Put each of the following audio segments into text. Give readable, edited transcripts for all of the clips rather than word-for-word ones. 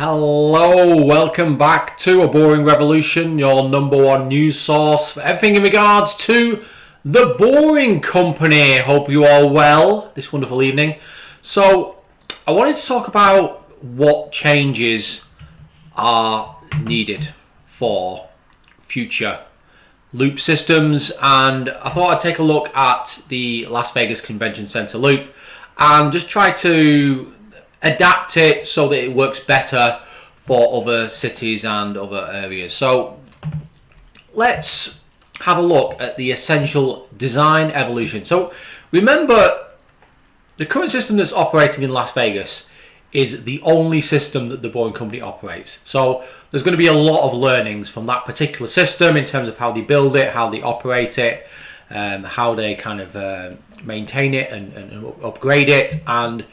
Hello, welcome back to A Boring Revolution, your number one news source for everything in regards to The Boring Company. Hope you all well this wonderful evening. So, I wanted to talk about what changes are needed for future loop systems, and I thought I'd take a look at the Las Vegas Convention Center loop and just try to adapt it so that it works better for other cities and other areas. So let's have a look at the essential design evolution. So remember, the current system that's operating in Las Vegas is the only system that the Boring Company operates. So there's going to be a lot of learnings from that particular system in terms of how they build it, how they operate it, how they kind of maintain it and upgrade it. And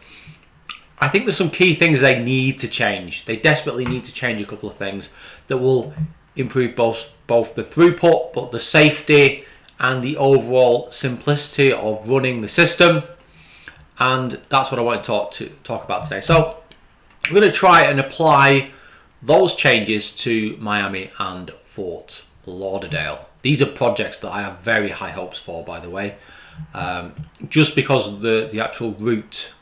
I think there's some key things they need to change. They desperately need to change a couple of things that will improve both the throughput, but the safety and the overall simplicity of running the system. And that's what I want to talk about today. So I'm going to try and apply those changes to Miami and Fort Lauderdale. These are projects that I have very high hopes for, by the way, just because the actual route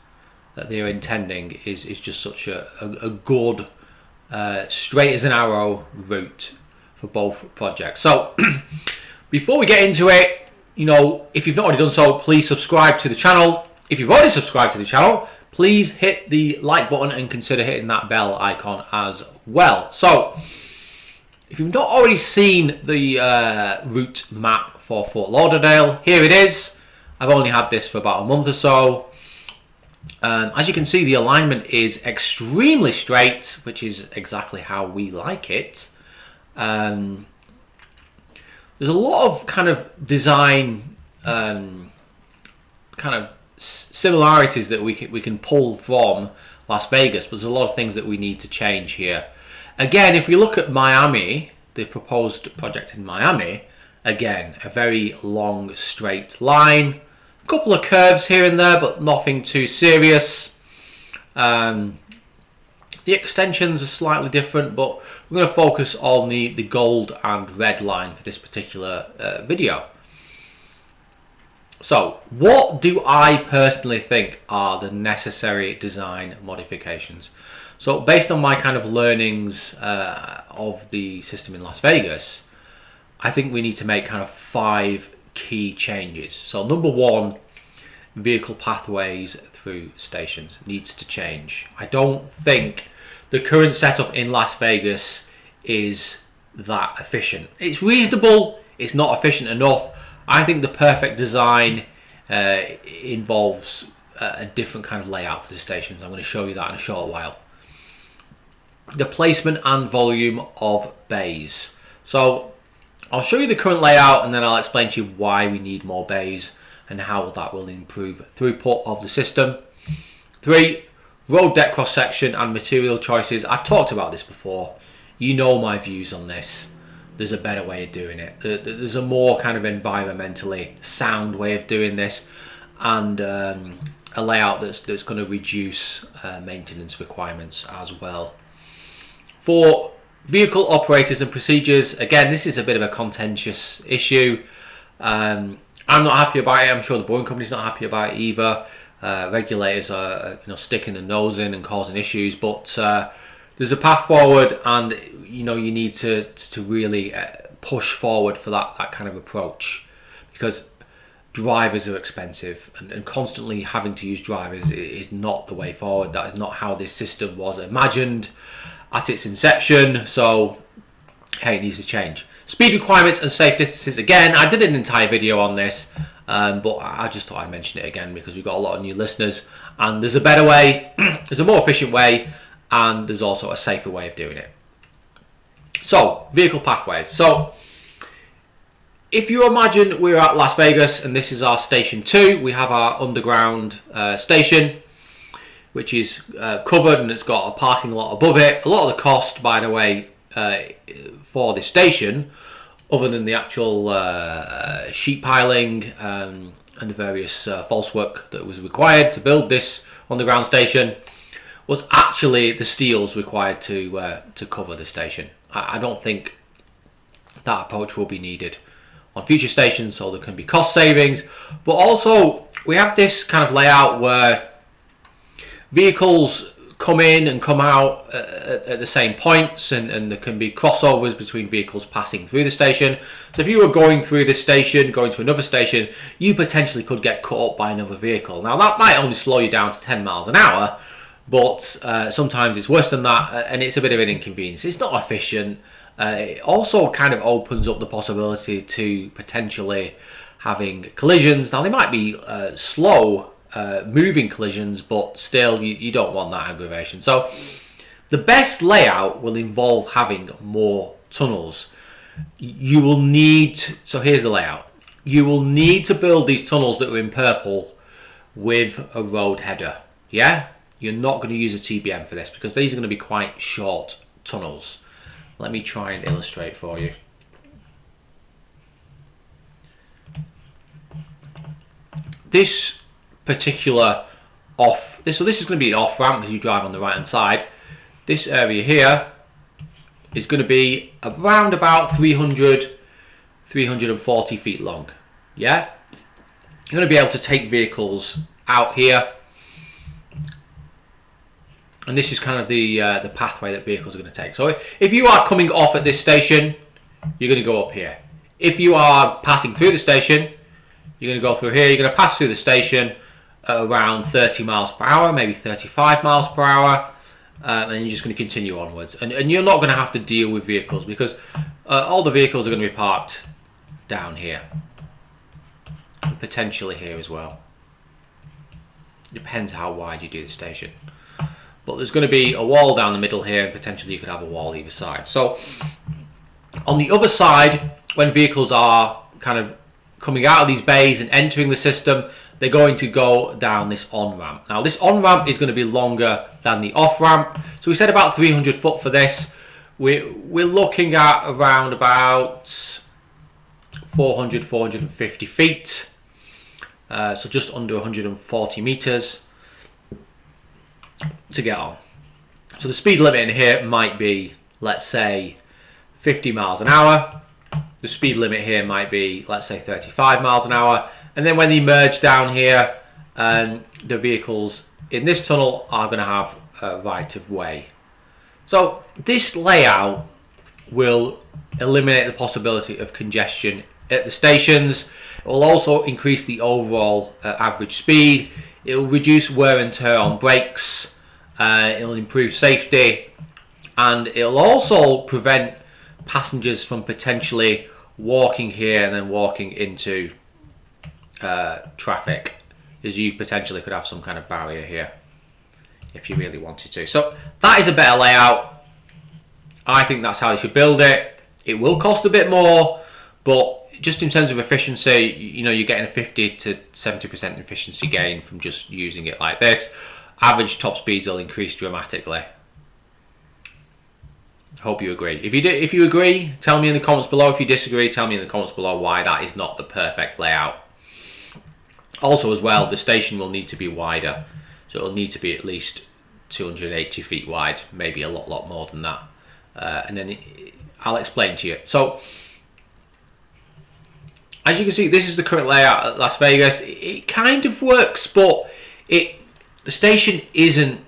that they're intending is just such a good, straight as an arrow route for both projects. So before we get into it, if you've not already done so, please subscribe to the channel. If you've already subscribed to the channel, please hit the like button and consider hitting that bell icon as well. So if you've not already seen the route map for Fort Lauderdale, here it is. I've only had this for about a month or so. As you can see, the alignment is extremely straight, which is exactly how we like it. There's a lot of kind of design kind of similarities that we can pull from Las Vegas, but there's a lot of things that we need to change here. Again, if we look at Miami, the proposed project in Miami, again, a very long straight line. Couple of curves here and there, but nothing too serious. The extensions are slightly different, but we're going to focus on the gold and red line for this particular video. So what do I personally think are the necessary design modifications? So based on my kind of learnings of the system in Las Vegas, I think we need to make kind of 5 key changes. So number one, vehicle pathways through stations needs to change. I don't think the current setup in Las Vegas is that efficient. It's reasonable, it's not efficient enough. I think the perfect design involves a different kind of layout for the stations. I'm going to show you that in a short while. The placement and volume of bays. So I'll show you the current layout and then I'll explain to you why we need more bays and how that will improve throughput of the system. 3, road deck cross section and material choices. I've talked about this before. You know my views on this. There's a better way of doing it. There's a more kind of environmentally sound way of doing this, and a layout that's going to reduce maintenance requirements as well. 4, vehicle operators and procedures. Again, this is a bit of a contentious issue. I'm not happy about it. I'm sure the Boring Company's not happy about it either. Regulators are sticking their nose in and causing issues, but there's a path forward, and you need to really push forward for that kind of approach, because drivers are expensive, and constantly having to use drivers is not the way forward. That is not how this system was imagined at its inception. So hey, it needs to change. Speed requirements and safe distances. Again, I did an entire video on this, but I just thought I'd mention it again because we've got a lot of new listeners, and there's a better way, there's a more efficient way, and there's also a safer way of doing it. So, vehicle pathways. So, if you imagine we're at Las Vegas and this is our station 2, we have our underground station, which is covered and it's got a parking lot above it. A lot of the cost, by the way, for this station, other than the actual sheet piling and the various false work that was required to build this underground station, was actually the steels required to cover the station. I don't think that approach will be needed on future stations, so there can be cost savings. But also, we have this kind of layout where vehicles come in and come out at the same points, and there can be crossovers between vehicles passing through the station. So if you were going through this station, going to another station, you potentially could get caught up by another vehicle. Now that might only slow you down to 10 miles an hour, but sometimes it's worse than that, and it's a bit of an inconvenience. It's not efficient. It also kind of opens up the possibility to potentially having collisions. Now they might be slow moving collisions, but still you don't want that aggravation. So the best layout will involve having more tunnels. You will need, so here's the layout. You will need to build these tunnels that are in purple with a road header. Yeah, you're not going to use a TBM for this because these are going to be quite short tunnels. Let me try and illustrate for you. This particular so this is going to be an off ramp because you drive on the right hand side. This area here is going to be around about 340 feet long. Yeah, you're going to be able to take vehicles out here, and this is kind of the pathway that vehicles are going to take. So if you are coming off at this station, you're going to go up here. If you are passing through the station, you're going to go through here. You're going to pass through the station at around 30 miles per hour, maybe 35 miles per hour, and you're just going to continue onwards. And you're not going to have to deal with vehicles because all the vehicles are going to be parked down here, and potentially here as well. Depends how wide you do the station. But there's going to be a wall down the middle here, and potentially you could have a wall either side. So on the other side, when vehicles are kind of coming out of these bays and entering the system, they're going to go down this on-ramp. Now this on-ramp is going to be longer than the off-ramp. So we said about 300 foot for this. We're looking at around about 400, 450 feet. So just under 140 meters to get on. So the speed limit in here might be, let's say, 50 miles an hour. The speed limit here might be, let's say, 35 miles an hour. And then when they merge down here, the vehicles in this tunnel are going to have a right of way. So this layout will eliminate the possibility of congestion at the stations. It will also increase the overall average speed. It will reduce wear and tear on brakes. It will improve safety. And it will also prevent passengers from potentially walking here and then walking into traffic, as you potentially could have some kind of barrier here if you really wanted to. So that is a better layout. I think that's how you should build it. It will cost a bit more, but just in terms of efficiency, you know, you're getting a 50 to 70% efficiency gain from just using it like this. Average top speeds will increase dramatically. Hope you agree. If you agree, tell me in the comments below. If you disagree, tell me in the comments below why that is not the perfect layout. Also as well, the station will need to be wider. So it'll need to be at least 280 feet wide, maybe a lot more than that. And then I'll explain to you. So as you can see, this is the current layout at Las Vegas. It kind of works, but the station isn't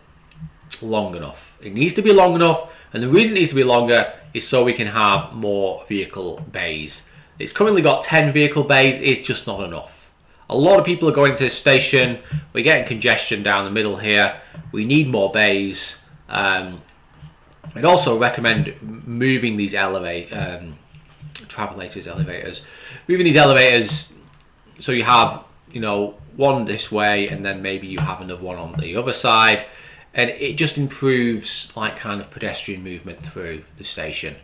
long enough. It needs to be long enough. And the reason it needs to be longer is so we can have more vehicle bays. It's currently got 10 vehicle bays. It's just not enough. A lot of people are going to this station. We're getting congestion down the middle here. We need more bays. I'd also recommend moving these elevators, moving these elevators so you have, you know, one this way and then maybe you have another one on the other side. And it just improves like kind of pedestrian movement through the station.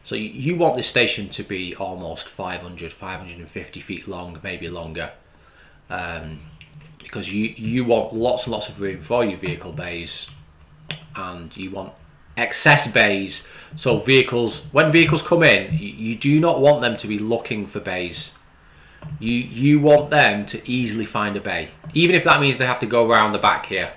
So you want this station to be almost 500, 550 feet long, maybe longer. Because you want lots and lots of room for your vehicle bays. And you want excess bays. So when vehicles come in, you do not want them to be looking for bays. You want them to easily find a bay. Even if that means they have to go around the back here.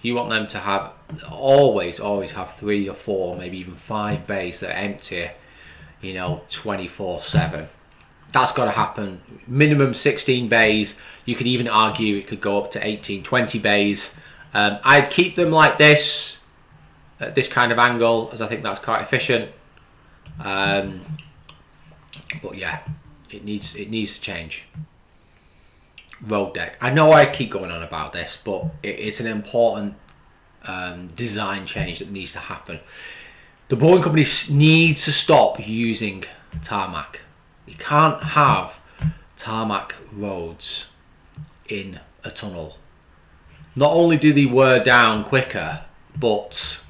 You want them to have always have 3 or 4, maybe even 5 bays that are empty, 24/7. That's got to happen. Minimum 16 bays. You could even argue it could go up to 18, 20 bays. I'd keep them like this, at this kind of angle, as I think that's quite efficient. But yeah, it needs to change. Road deck. I know I keep going on about this, but it's an important design change that needs to happen. The boring company needs to stop using tarmac. You can't have tarmac roads in a tunnel. Not only do they wear down quicker, but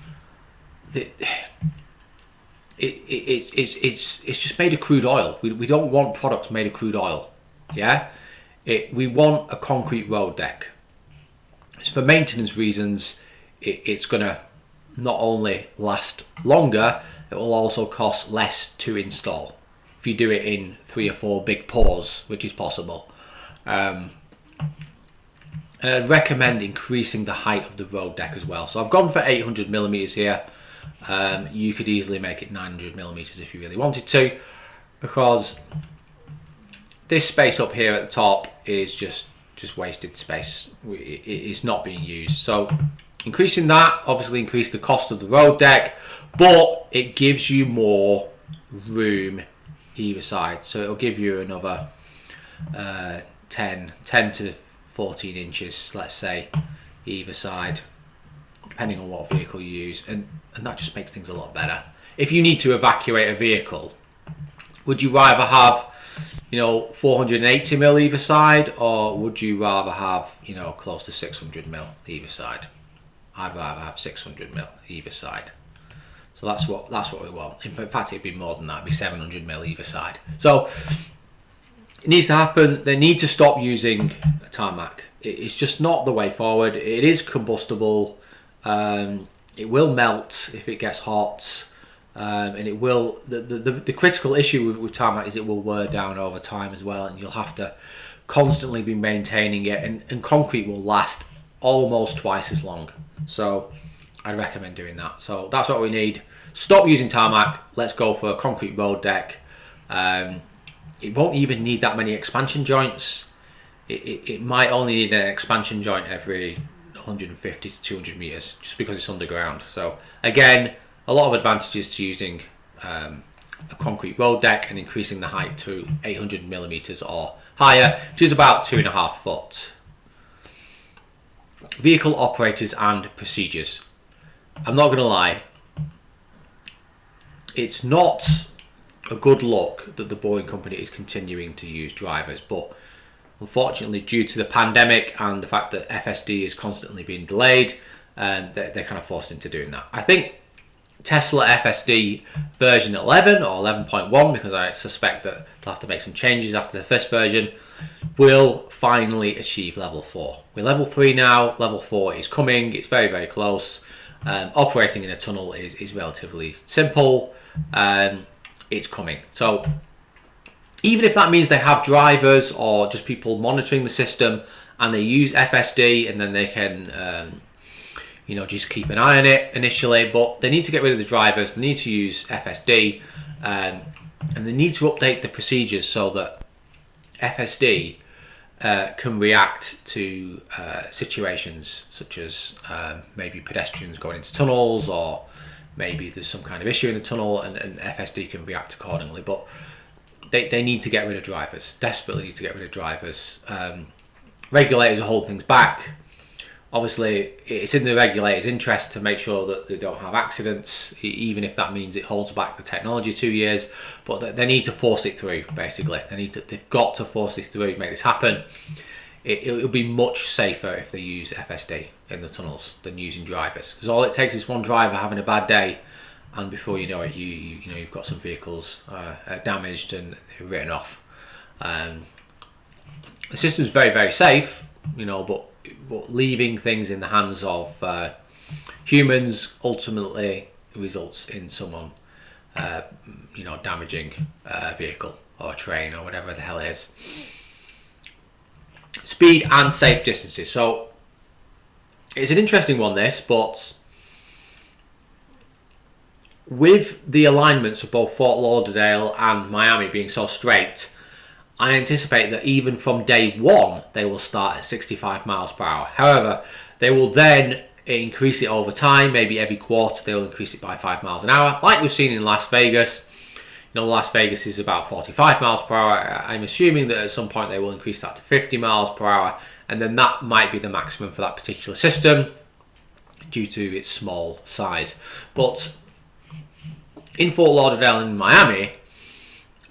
it's just made of crude oil. We don't want products made of crude oil. Yeah, we want a concrete road deck. It's for maintenance reasons. It's gonna not only last longer, it will also cost less to install if you do it in 3 or 4 big pours, which is possible. And I'd recommend increasing the height of the road deck as well. So I've gone for 800 millimeters here. You could easily make it 900 millimeters if you really wanted to, because this space up here at the top is just wasted space. It's not being used. So increasing that obviously increase the cost of the road deck, but it gives you more room either side. So it'll give you another 10 to 14 inches, let's say, either side, depending on what vehicle you use, and that just makes things a lot better. If you need to evacuate a vehicle, would you rather have 480 mil either side, or would you rather have close to 600 mil either side? I'd rather have 600 mil either side. So that's what we want. In fact, it'd be more than that. It'd be 700 mil either side. So it needs to happen. They need to stop using tarmac. It's just not the way forward. It is combustible. It will melt if it gets hot, and it will. The critical issue with tarmac is it will wear down over time as well, and you'll have to constantly be maintaining it. And concrete will last almost twice as long. So I'd recommend doing that. So that's what we need. Stop using tarmac. Let's go for a concrete road deck. It won't even need that many expansion joints. It might only need an expansion joint every 150 to 200 meters, just because it's underground. So again, a lot of advantages to using a concrete road deck and increasing the height to 800 millimeters or higher, which is about 2.5 foot. Vehicle operators and procedures. I'm not going to lie, it's not a good look that the Boring Company is continuing to use drivers, but unfortunately, due to the pandemic and the fact that FSD is constantly being delayed, they're kind of forced into doing that. I think Tesla FSD version 11 or 11.1, because I suspect that they'll have to make some changes after the first version, will finally achieve level 4. We're level 3 now, level 4 is coming, it's very, very close. Operating in a tunnel is relatively simple. It's coming. So even if that means they have drivers or just people monitoring the system and they use FSD, and then they can just keep an eye on it initially, but they need to get rid of the drivers, they need to use FSD, and they need to update the procedures so that FSD can react to situations such as maybe pedestrians going into tunnels, or maybe there's some kind of issue in the tunnel, and FSD can react accordingly. But they need to get rid of drivers, desperately need to get rid of drivers. Regulators are holding things back. Obviously, it's in the regulators' interest to make sure that they don't have accidents, even if that means it holds back the technology 2 years. But they need to force it through, basically. They've got to force this through, make this happen. It'll be much safer if they use FSD in the tunnels than using drivers. Because all it takes is one driver having a bad day, and before you know it, you've got some vehicles damaged and written off. The system's very, very safe, but leaving things in the hands of humans ultimately results in someone damaging a vehicle or a train or whatever the hell it is. Speed and safe distances. So it's an interesting one, this, but with the alignments of both Fort Lauderdale and Miami being so straight, I anticipate that even from day one, they will start at 65 miles per hour. However, they will then increase it over time. Maybe every quarter they will increase it by 5 miles an hour, like we've seen in Las Vegas. You know, Las Vegas is about 45 miles per hour. I'm assuming that at some point they will increase that to 50 miles per hour, and then that might be the maximum for that particular system due to its small size. But in Fort Lauderdale and Miami,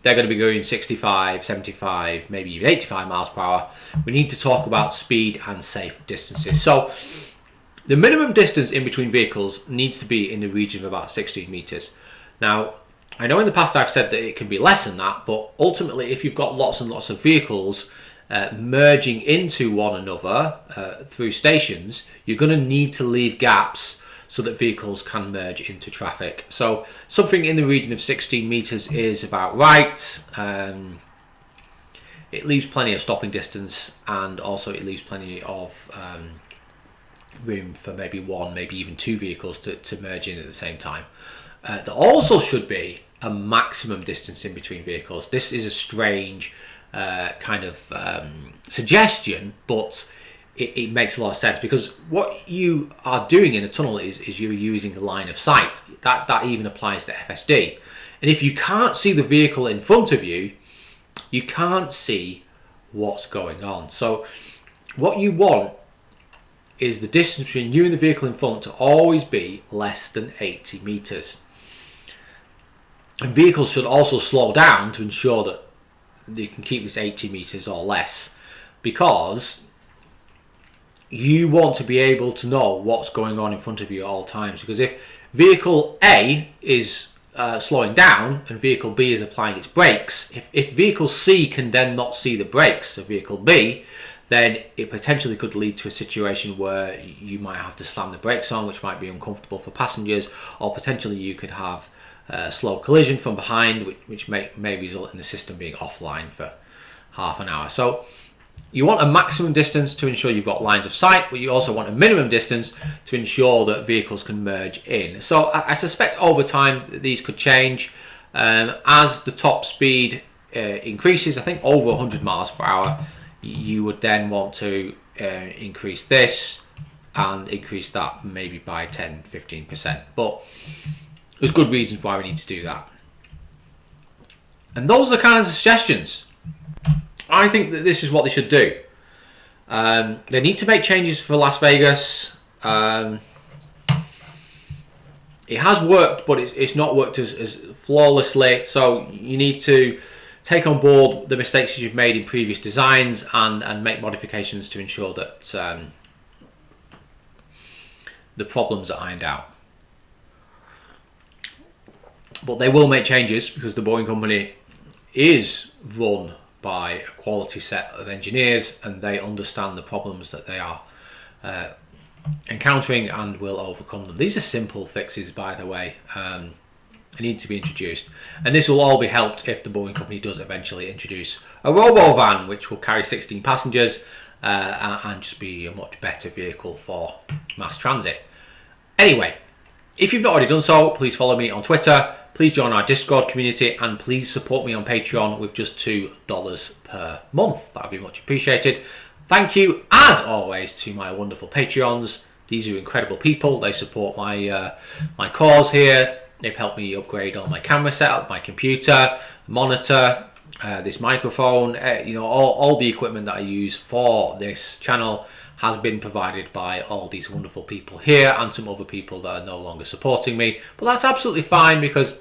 they're going to be going 65, 75, maybe even 85 miles per hour. We need to talk about speed and safe distances. So the minimum distance in between vehicles needs to be in the region of about 16 meters. Now, I know in the past I've said that it can be less than that, but ultimately if you've got lots and lots of vehicles merging into one another through stations, you're going to need to leave gaps so that vehicles can merge into traffic. So something in the region of 16 meters is about right. It leaves plenty of stopping distance, and also it leaves plenty of room for maybe one, maybe even two vehicles to merge in at the same time. There also should be a maximum distance in between vehicles. This is a strange kind of suggestion, but it makes a lot of sense, because what you are doing in a tunnel is you're using a line of sight. That even applies to FSD. And if you can't see the vehicle in front of you, you can't see what's going on. So what you want is the distance between you and the vehicle in front to always be less than 80 meters. And vehicles should also slow down to ensure that they can keep this 80 meters or less, because you want to be able to know what's going on in front of you at all times. Because if vehicle A is slowing down and vehicle B is applying its brakes, if vehicle C can then not see the brakes of vehicle B, then it potentially could lead to a situation where you might have to slam the brakes on, which might be uncomfortable for passengers, or potentially you could have a slow collision from behind, which may result in the system being offline for half an hour. So you want a maximum distance to ensure you've got lines of sight, but you also want a minimum distance to ensure that vehicles can merge in. So I suspect over time these could change. As the top speed increases, I think over 100 miles per hour, you would then want to increase this and increase that maybe by 10-15%. But there's good reasons why we need to do that. And those are the kind of suggestions. I think that this is what they should do. They need to make changes for Las Vegas. It has worked, but it's not worked as flawlessly. So you need to take on board the mistakes you've made in previous designs and make modifications to ensure that the problems are ironed out. But they will make changes, because the Boeing company is run by a quality set of engineers, and they understand the problems that they are encountering and will overcome them. These are simple fixes, by the way. They need to be introduced, and this will all be helped if the Boeing company does eventually introduce a robo-van, which will carry 16 passengers and just be a much better vehicle for mass transit. Anyway, if you've not already done so, please follow me on Twitter, please join our Discord community, and please support me on Patreon with just $2 per month. That would be much appreciated. Thank you, as always, to my wonderful Patreons. These are incredible people. They support my cause here. They've helped me upgrade all my camera setup, my computer, monitor, this microphone. All the equipment that I use for this channel has been provided by all these wonderful people here, and some other people that are no longer supporting me. But that's absolutely fine, because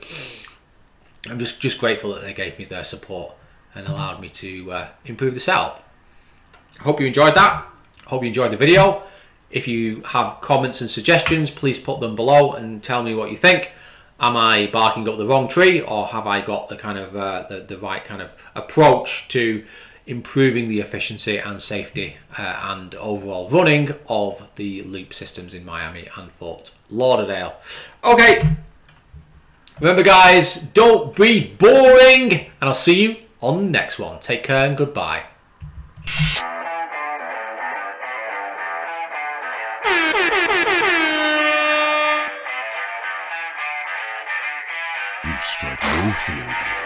I'm just grateful that they gave me their support and allowed me to improve the setup. I hope you enjoyed that. I hope you enjoyed the video. If you have comments and suggestions, please put them below and tell me what you think. Am I barking up the wrong tree, or have I got the kind of the right kind of approach to improving the efficiency and safety and overall running of the loop systems in Miami and Fort Lauderdale? Okay, remember guys, don't be boring, and I'll see you on the next one. Take care and goodbye. with you.